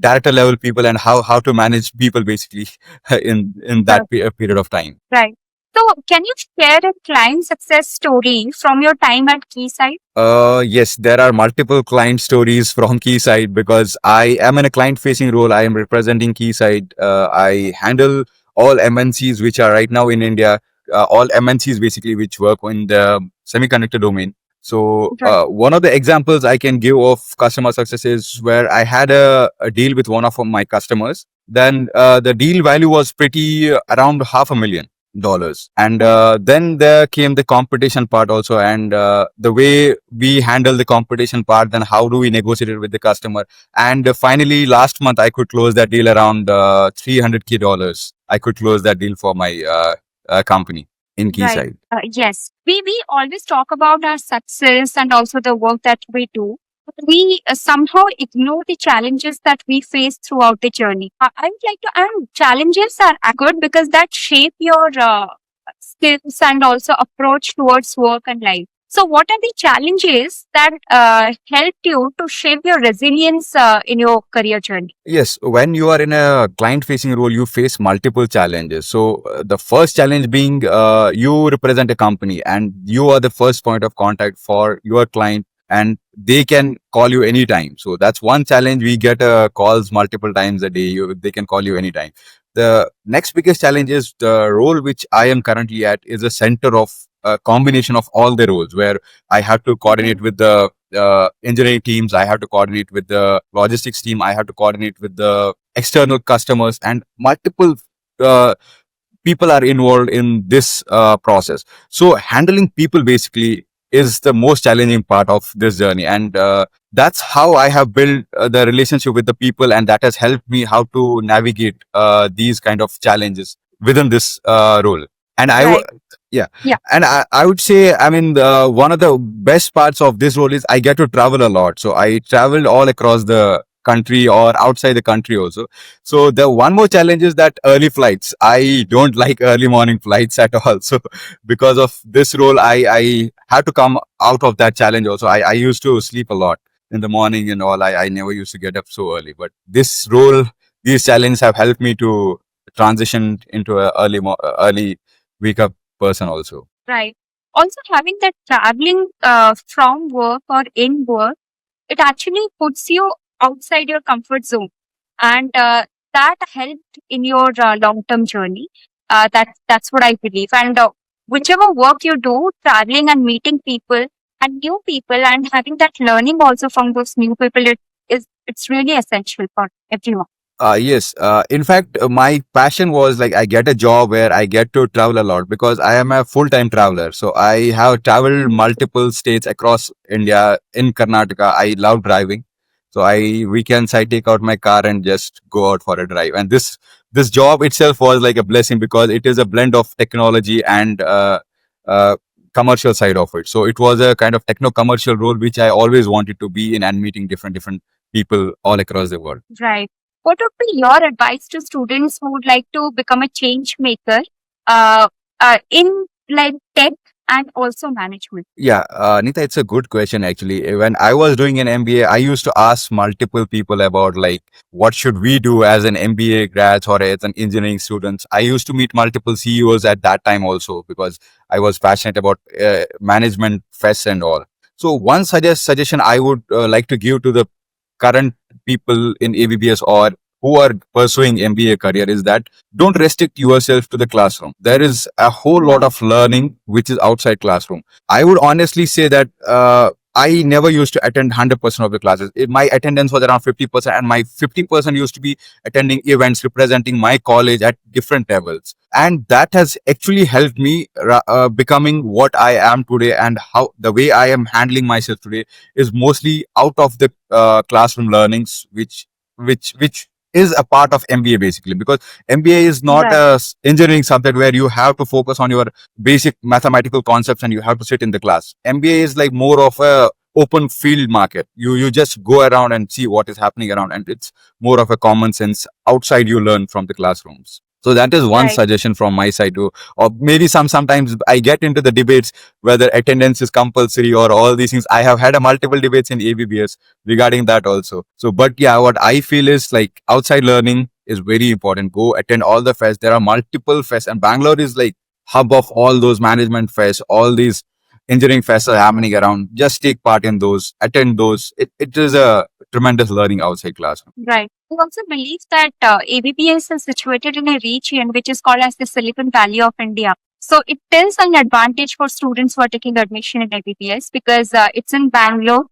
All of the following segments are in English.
director level people and how to manage people basically in that period of time. Right. So, can you share a client success story from your time at Keysight? Yes, there are multiple client stories from Keysight because I am in a client facing role. I am representing Keysight. I handle all MNCs which are right now in India, all MNCs basically which work in the semiconductor domain. So, Right. one of the examples I can give of customer success is where I had a deal with one of my customers. Then the deal value was pretty around $500,000, and then there came the competition part also, and the way we handle the competition part, then how do we negotiate it with the customer, and finally last month I could close that deal around $300K. I could close that deal for my company in Right. Keysight. Yes. We always talk about our success and also the work that we do. But we somehow ignore the challenges that we face throughout the journey. I would like to, and challenges are good because that shape your skills and also approach towards work and life. So, what are the challenges that helped you to shape your resilience in your career journey? Yes, when you are in a client facing role, you face multiple challenges. So, the first challenge being you represent a company and you are the first point of contact for your client, and they can call you anytime. So, that's one challenge. We get calls multiple times a day. They can call you anytime. The next biggest challenge is the role which I am currently at is a center of a combination of all the roles where I have to coordinate with the engineering teams. I have to coordinate with the logistics team. I have to coordinate with the external customers, and multiple uh, people are involved in this process. So handling people basically is the most challenging part of this journey, and that's how I have built the relationship with the people, and that has helped me how to navigate these kind of challenges within this role. And Right. yeah, Yeah. and I would say, I mean, one of the best parts of this role is I get to travel a lot. So I traveled all across the country or outside the country also. So the one more challenge is that early flights. I don't like early morning flights at all. So because of this role, I had to come out of that challenge also. I used to sleep a lot in the morning and all. I never used to get up so early. But this role, these challenges have helped me to transition into a early wake up person also. Right. Also, having that traveling from work or in work, it actually puts you outside your comfort zone, and that helped in your long-term journey. That's what I believe. And whichever work you do, traveling and meeting people and new people, and having that learning also from those new people, it's really essential for everyone. Yes. In fact, my passion was like I get a job where I get to travel a lot because I am a full-time traveler. So I have traveled multiple states across India. In Karnataka, I love driving. So weekends I take out my car and just go out for a drive. And this job itself was like a blessing because it is a blend of technology and uh, commercial side of it. So it was a kind of techno-commercial role which I always wanted to be in, and meeting different people all across the world. Right. What would be your advice to students who would like to become a change maker uh, in like tech and also management? Yeah, Nita, it's a good question actually. When I was doing an MBA, I used to ask multiple people about like what should we do as an MBA grads or as an engineering students. I used to meet multiple CEOs at that time also because I was passionate about management fests and all. So one suggestion I would like to give to the current people in ABBS or who are pursuing MBA career is that don't restrict yourself to the classroom. There is a whole lot of learning which is outside classroom. I would honestly say that I never used to attend 100% of the classes. My attendance was around 50%, and my 50% used to be attending events representing my college at different levels. And that has actually helped me becoming what I am today, and how the way I am handling myself today is mostly out of the classroom learnings, which is a part of MBA basically, because MBA is not Right. a engineering subject where you have to focus on your basic mathematical concepts and you have to sit in the class. MBA is like more of a open field market. You just go around and see what is happening around, and it's more of a common sense outside you learn from the classrooms. So that is one Right. suggestion from my side too. Or maybe sometimes I get into the debates whether attendance is compulsory or all these things. I have had a multiple debates in ABBS regarding that also. So, but yeah, what I feel is like outside learning is very important. Go attend all the fests. There are multiple fests, and Bangalore is like hub of all those management fests. All these engineering fests are happening around. Just take part in those, attend those. It is a tremendous learning outside classroom. Right. I also believe that ABPS is situated in a region which is called as the Silicon Valley of India. So it is an advantage for students who are taking admission in ABPS because it's in Bangalore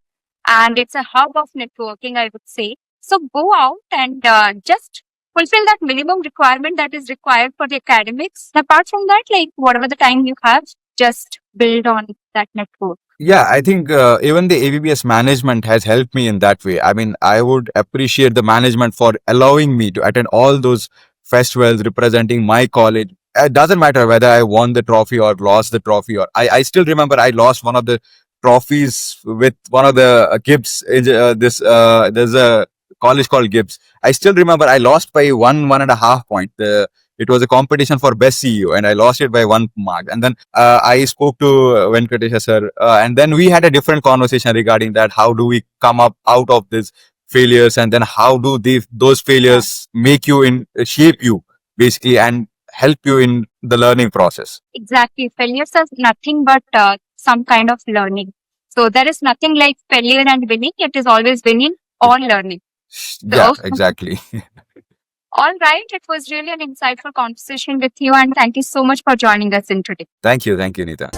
and it's a hub of networking, I would say. So go out and just fulfill that minimum requirement that is required for the academics. Apart from that, like whatever the time you have, just build on that network. Yeah, I think even the ABBS management has helped me in that way. I mean, I would appreciate the management for allowing me to attend all those festivals representing my college. It doesn't matter whether I won the trophy or lost the trophy, or I still remember I lost one of the trophies with one of the Gibbs. There's a college called Gibbs. I still remember I lost by 1.5 point. It was a competition for best CEO, and I lost it by 1 mark. And then I spoke to Venkatesh sir, and then we had a different conversation regarding that. How do we come up out of these failures, and then how do those failures make you in shape you basically and help you in the learning process? Exactly. Failures are nothing but some kind of learning. So there is nothing like failure and winning. It is always winning or learning. Yeah, So, exactly. all right. It was really an insightful conversation with you. And thank you so much for joining us in today. Thank you, Nita.